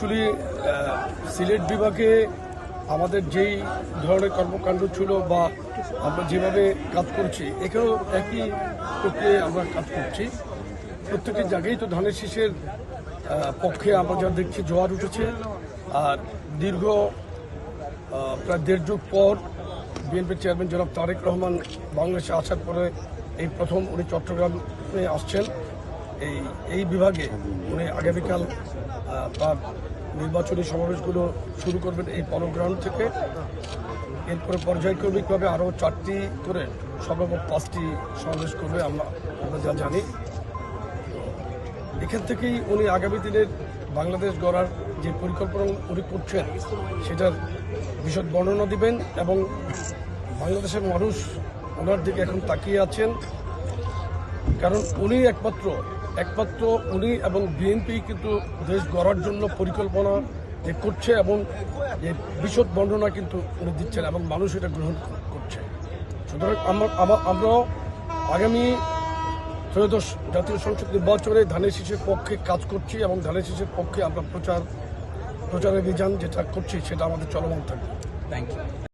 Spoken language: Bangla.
অ্যাকচুয়ালি সিলেট বিভাগে আমাদের যেই ধরনের কর্মকাণ্ড ছিল বা আমরা যেভাবে কাজ করছি এখানেও একই প্রক্রিয়ায় আমরা কাজ করছি। প্রত্যেকটি জায়গায় তো ধানের শীষের পক্ষে আমরা যা দেখছি জোয়ার উঠেছে। আর দীর্ঘ প্রায় দেড় যুগ পর বিএনপির চেয়ারম্যান জনাব তারেক রহমান বাংলাদেশে আসার পরে এই প্রথম উনি চট্টগ্রামে আসছেন। এই বিভাগে উনি আগামীকাল তার নির্বাচনী সমাবেশগুলো শুরু করবেন এই পলো গ্রাউন্ড থেকে। এরপরে পর্যায়ক্রমিকভাবে আরও 4টি করে সর্বমোট 5টি সমাবেশ করবে আমরা যা জানি। এখান থেকেই উনি আগামী দিনের বাংলাদেশ গড়ার যে পরিকল্পনা উনি করছেন সেটার বিশদ বর্ণনা দিবেন এবং বাংলাদেশের মানুষ ওনার দিকে এখন তাকিয়ে আছেন। কারণ উনি একমাত্র উনি এবং বিএনপি কিন্তু দেশ গড়ার জন্য পরিকল্পনা যে করছে এবং যে বিশদ বর্ণনা কিন্তু উনি দিচ্ছেন এবং মানুষ এটা গ্রহণ করছে। সুতরাং আমরাও আগামী ত্রয়োদশ জাতীয় সংসদ নির্বাচনে ধানের শীষের পক্ষে কাজ করছি এবং ধানের শীষের পক্ষে আমরা প্রচারের অভিযান যেটা করছি সেটা আমাদের চলমান থাকবে। Thank you.